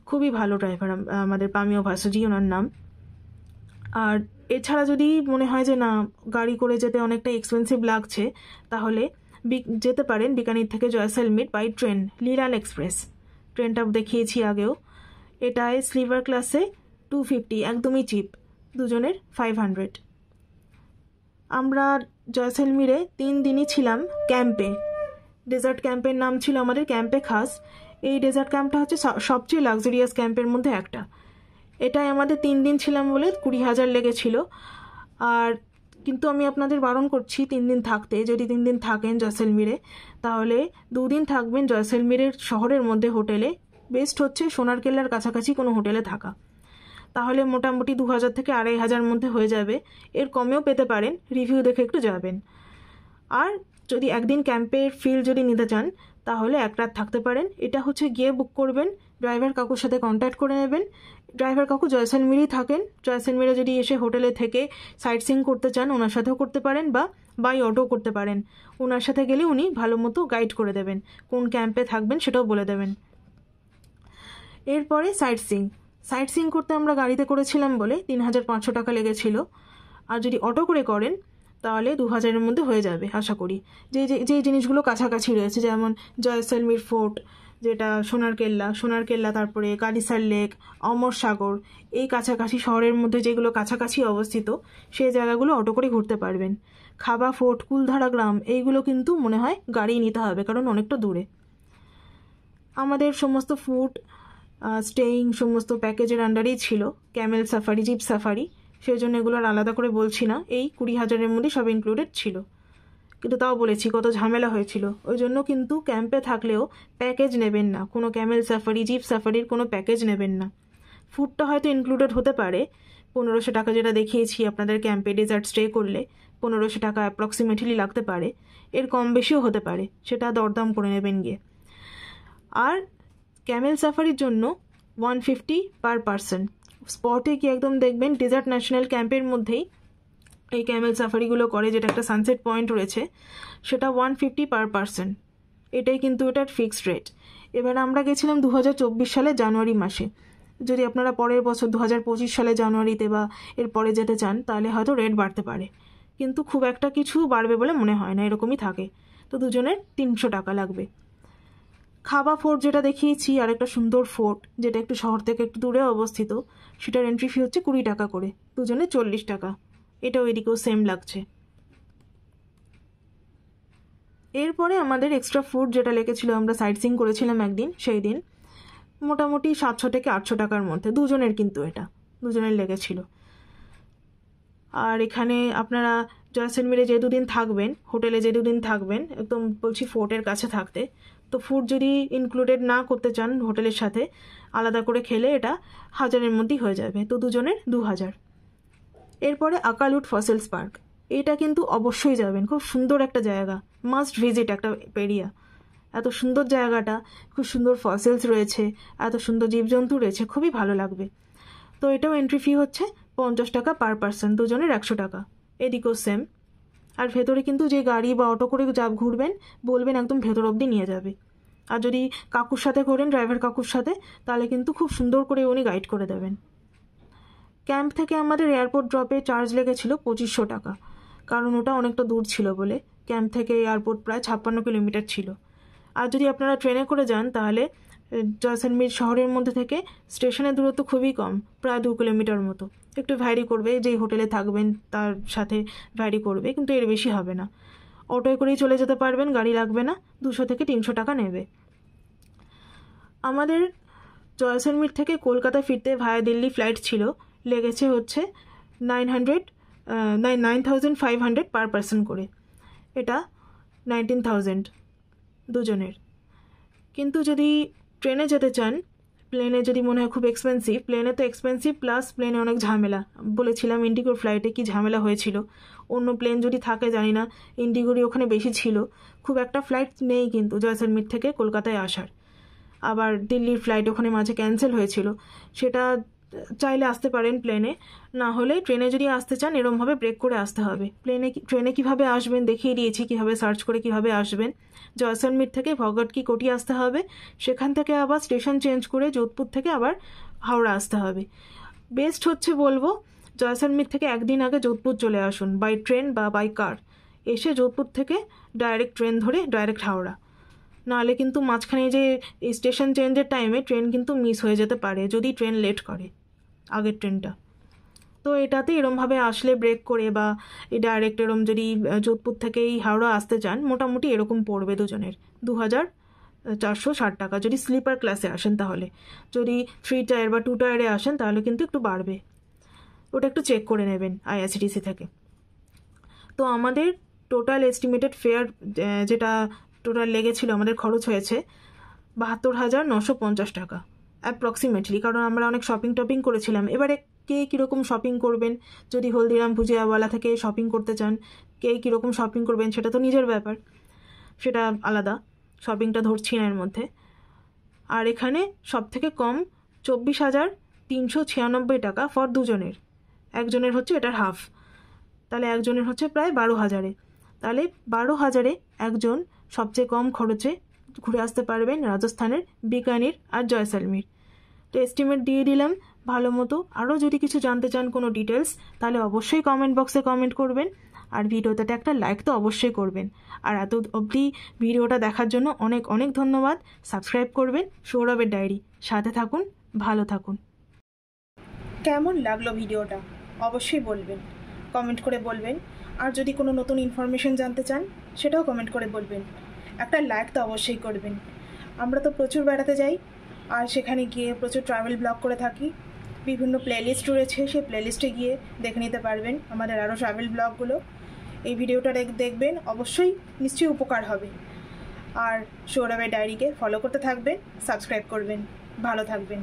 খুবই ভালো ড্রাইভার আমাদের, পামিও ভাসুজি ওনার নাম। আর এছাড়া যদি মনে হয় যে না, গাড়ি করে যেতে অনেকটা এক্সপেন্সিভ লাগছে, তাহলে যেতে পারেন বিকানির থেকে জয়সলমীর বাই ট্রেন, লিরাল এক্সপ্রেস। ট্রেনটা দেখিয়েছি আগেও। এটায় স্লিপার ক্লাসে 250, একদমই চিপ, দুজনের 500। আমরা জয়সলমীরে 3 দিনই ছিলাম ক্যাম্পে। ডেজার্ট ক্যাম্পের নাম ছিল আমাদের ক্যাম্পে খাস। এই ডেজার্ট ক্যাম্পটা হচ্ছে সবচেয়ে লাক্সারিয়াস ক্যাম্পের মধ্যে একটা। এটাই আমাদের 3 দিন ছিলাম বলে 20,000 লেগেছিল। আর কিন্তু আমি আপনাদের বারণ করছি 3 দিন থাকতে। যদি 3 দিন থাকেন জয়সলমীরে, তাহলে 2 দিন থাকবেন জয়সলমীরের শহরের মধ্যে হোটেলে। বেস্ট হচ্ছে সোনার কেল্লার কাছাকাছি কোনো হোটেলে থাকা, তাহলে মোটামুটি 2000 থেকে 2500 মধ্যে হয়ে যাবে। এর কমেও পেতে পারেন, রিভিউ দেখে একটু যাবেন। আর যদি একদিন ক্যাম্পের ফিল যদি নিতে চান, তাহলে 1 রাত থাকতে পারেন। এটা হচ্ছে গিয়ে বুক করবেন, ড্রাইভার কাকুর সাথে কন্ট্যাক্ট করে নেবেন। ড্রাইভার কাকু জয়সলমীরেই থাকেন। জয়সলমীরে যদি এসে হোটেলে থেকে সাইট সিইং করতে চান, ওনার সাথেও করতে পারেন, বা বাই অটো করতে পারেন। ওনার সাথে গেলে উনি ভালো মতো গাইড করে দেবেন, কোন ক্যাম্পে থাকবেন সেটাও বলে দেবেন। এরপরে সাইট সিইং করতে আমরা গাড়িতে করেছিলাম বলে 3500 টাকা লেগেছিল। আর যদি অটো করে করেন তাহলে 2000-এর মধ্যে হয়ে যাবে আশা করি। যে জিনিসগুলো কাছাকাছি রয়েছে, যেমন জয়সলমীর ফোর্ট, যেটা সোনার কেল্লা, তারপরে কালিসার লেক, অমর সাগর, এই কাছাকাছি শহরের মধ্যে যেগুলো কাছাকাছি অবস্থিত, সেই জায়গাগুলো অটো করে ঘুরতে পারবেন। খাবা ফোর্ট, কুলধারা গ্রাম, এইগুলো কিন্তু মনে হয় গাড়ি নিতে হবে, কারণ অনেকটা দূরে। আমাদের সমস্ত ফুড স্টেইং সমস্ত প্যাকেজের আন্ডারেই ছিল। ক্যামেল সাফারি, জিপ সাফারি, সেই জন্য এগুলো আর আলাদা করে বলছি না। এই 20,000-এর মধ্যে সব ইনক্লুডেড ছিল। কিন্তু তাও বলেছি কত ঝামেলা হয়েছিল। ওই জন্য কিন্তু ক্যাম্পে থাকলেও প্যাকেজ নেবেন না, কোনো ক্যামেল সাফারি, জিপ সাফারির কোনো প্যাকেজ নেবেন না। ফুডটা হয়তো ইনক্লুডেড হতে পারে, 1500 টাকা যেটা দেখিয়েছি আপনাদের ক্যাম্পে ডেজার্ট স্টে করলে 1500 টাকা অ্যাপ্রক্সিমেটলি লাগতে পারে। এর কম বেশিও হতে পারে, সেটা দরদাম করে নেবেন গিয়ে। আর ক্যামেল সাফারির জন্য 150 পার পারসন। স্পটে গিয়ে একদম দেখবেন ডেজার্ট ন্যাশনাল ক্যাম্পের মধ্যেই এই ক্যামেল সাফারিগুলো করে, যেটা একটা সানসেট পয়েন্ট রয়েছে, সেটা 150 পার পারসন। এটাই কিন্তু এটার ফিক্সড রেট। এবার আমরা গেছিলাম 2024 সালে জানুয়ারি মাসে। যদি আপনারা পরের বছর 2025 সালে জানুয়ারিতে বা এর পরে যেতে চান, তাহলে হয়তো রেট বাড়তে পারে, কিন্তু খুব একটা কিছু বাড়বে বলে মনে হয় না, এরকমই থাকে। তো দুজনের 300 টাকা লাগবে। খাবা ফোর্ট যেটা দেখিয়েছি, আর একটা সুন্দর ফোর্ট যেটা একটু শহর থেকে একটু দূরে অবস্থিত, সেটার এন্ট্রি ফি হচ্ছে 20 টাকা করে, দুজনে 40 টাকা। এটাও এদিকেও সেম লাগছে। এরপরে আমাদের এক্সট্রা ফুড যেটা লেগেছিল, আমরা সাইট সিইং করেছিলাম একদিন, সেই দিন মোটামুটি 700 থেকে 800 টাকার মধ্যে দুজনের, কিন্তু এটা দুজনের লেগেছিল। আর এখানে আপনারা জয়সলমীরে যে দুদিন থাকবেন, হোটেলে যে দুদিন থাকবেন, একদম বলছি ফোর্টের কাছে থাকতে, তো ফুড যদি ইনক্লুডেড না করতে চান হোটেলের সাথে, আলাদা করে খেলে এটা 1000-এর মধ্যেই হয়ে যাবে, তো দুজনের 2000। এরপরে আকালুট ফসিলস পার্ক, এটা কিন্তু অবশ্যই যাবেন, খুব সুন্দর একটা জায়গা, মাস্ট ভিজিট একটা এরিয়া। এত সুন্দর জায়গাটা, খুব সুন্দর ফসিলস রয়েছে, এত সুন্দর জীবজন্তু রয়েছে, খুবই ভালো লাগবে। তো এটাও এন্ট্রি ফি হচ্ছে 50 টাকা পার পার্সন, দুজনের 100 টাকা। এদিকেও সেম। আর ভেতরে কিন্তু যে গাড়ি বা অটো করে ঘুরবেন, বলবেন একদম ভেতর অবধি নিয়ে যাবে। আর যদি কাকুর সাথে করেন, ড্রাইভার কাকুর সাথে, তাহলে কিন্তু খুব সুন্দর করে উনি গাইড করে দেবেন। ক্যাম্প থেকে আমাদের এয়ারপোর্ট ড্রপে চার্জ লেগেছিল 2500 টাকা, কারণ ওটা অনেকটা দূর ছিল বলে। ক্যাম্প থেকে এয়ারপোর্ট প্রায় 56 কিলোমিটার ছিল। আর যদি আপনারা ট্রেনে করে যান, তাহলে জয়সলমীর শহরের মধ্যে থেকে স্টেশনের দূরত্ব খুবই কম, প্রায় 2 কিলোমিটার মতো। একটু ভ্যারি করবে, যেই হোটেলে থাকবেন তার সাথে ভ্যারি করবে, কিন্তু এর বেশি হবে না। অটোয় করেই চলে যেতে পারবেন, গাড়ি লাগবে না, 200 থেকে 300 টাকা নেবে। আমাদের জয়সলমীর থেকে কলকাতা ফিরতে ভায়া দিল্লি ফ্লাইট ছিল, লেগেছে হচ্ছে 9,500 পার পার্সন করে, এটা 19,000 দুজনের। কিন্তু যদি ট্রেনে যেতে চান, প্লেনে যদি মনে হয় খুব এক্সপেন্সিভ, প্লেনে তো এক্সপেন্সিভ প্লাস প্লেনে অনেক ঝামেলা। বলেছিলাম ইন্ডিগোর ফ্লাইটে কি ঝামেলা হয়েছিল, অন্য প্লেন যদি থাকে জানি না, ইন্ডিগোরই ওখানে বেশি ছিল। খুব একটা ফ্লাইট নেই কিন্তু জয়সলমীর থেকে কলকাতায় আসার। আবার দিল্লির ফ্লাইট ওখানে মাঝে ক্যান্সেল হয়েছিল, সেটা চাইলে আসতে পারেন প্লেনে, না হলে ট্রেনে যদি আসতে চান এরমভাবে ব্রেক করে আসতে হবে। ট্রেনে কীভাবে আসবেন দেখিয়ে দিয়েছি, কীভাবে সার্চ করে কীভাবে আসবেন। জয়সলমীর থেকে ভগৎ কি কোটি আসতে হবে, সেখান থেকে আবার স্টেশন চেঞ্জ করে যোধপুর থেকে আবার হাওড়া আসতে হবে। বেস্ট হচ্ছে বলবো, জয়সলমীর থেকে একদিন আগে যোধপুর চলে আসুন, বাই ট্রেন বা বাই কার, এসে যোধপুর থেকে ডাইরেক্ট ট্রেন ধরে ডাইরেক্ট হাওড়া। নাহলে কিন্তু মাঝখানে যে স্টেশন চেঞ্জের টাইমে ট্রেন কিন্তু মিস হয়ে যেতে পারে, যদি ট্রেন লেট করে আগের ট্রেনটা। তো এটাতে এরমভাবে আসলে ব্রেক করে বা ডাইরেক্ট এরম যদি যোধপুর থেকেই হাওড়া আসতে চান, মোটামুটি এরকম পড়বে দুজনের 2,460 টাকা, যদি স্লিপার ক্লাসে আসেন। তাহলে যদি 3 টায়ার বা 2 টায়ারে আসেন তাহলে কিন্তু একটু বাড়বে, ওটা একটু চেক করে নেবেন IRCTC থেকে। তো আমাদের টোটাল এস্টিমেটেড ফেয়ার, যেটা টোটাল লেগেছিল, আমাদের খরচ হয়েছে 72,950 টাকা অ্যাপ্রক্সিমেটলি, কারণ আমরা অনেক শপিং টপিং করেছিলাম। এবারে কে কীরকম শপিং করবেন, যদি হলদিরাম ভুজিয়াওয়ালা থেকে শপিং করতে চান, কে কীরকম শপিং করবেন সেটা তো নিজের ব্যাপার, সেটা আলাদা, শপিংটা ধরছি না এর মধ্যে। আর এখানে সব থেকে কম 24,396 টাকা ফর দুজনের, একজনের হচ্ছে এটার হাফ, তাহলে একজনের হচ্ছে প্রায় 12,000-এ। তাহলে 12,000-এ একজন সবচেয়ে কম খরচে ঘুরে আসতে পারবেন রাজস্থানের বিকানির আর জয়সলমীর। তো এস্টিমেট দিয়ে দিলাম ভালো মতো। আরও যদি কিছু জানতে চান কোনো ডিটেলস, তাহলে অবশ্যই কমেন্ট বক্সে কমেন্ট করবেন, আর ভিডিওটাতে একটা লাইক তো অবশ্যই করবেন। আর এত অবধি ভিডিওটা দেখার জন্য অনেক অনেক ধন্যবাদ। সাবস্ক্রাইব করবেন সৌরভের ডায়েরি, সাথে থাকুন, ভালো থাকুন। কেমন লাগলো ভিডিওটা অবশ্যই বলবেন, কমেন্ট করে বলবেন। আর যদি কোনো নতুন ইনফরমেশন জানতে চান, সেটাও কমেন্ট করে বলবেন। একটা লাইক তো অবশ্যই করবেন। আমরা তো প্রচুর বেড়াতে যাই, আর সেখানে গিয়ে প্রচুর ট্রাভেল ব্লগ করে থাকি। বিভিন্ন প্লেলিস্ট রয়েছে, সেই প্লেলিস্টে গিয়ে দেখে নিতে পারবেন আমাদের আরও ট্রাভেল ব্লগগুলো। এই ভিডিওটা দেখবেন, অবশ্যই নিশ্চয়ই উপকার হবে। আর সৌরভের ডায়েরিকে ফলো করতে থাকবেন, সাবস্ক্রাইব করবেন। ভালো থাকবেন।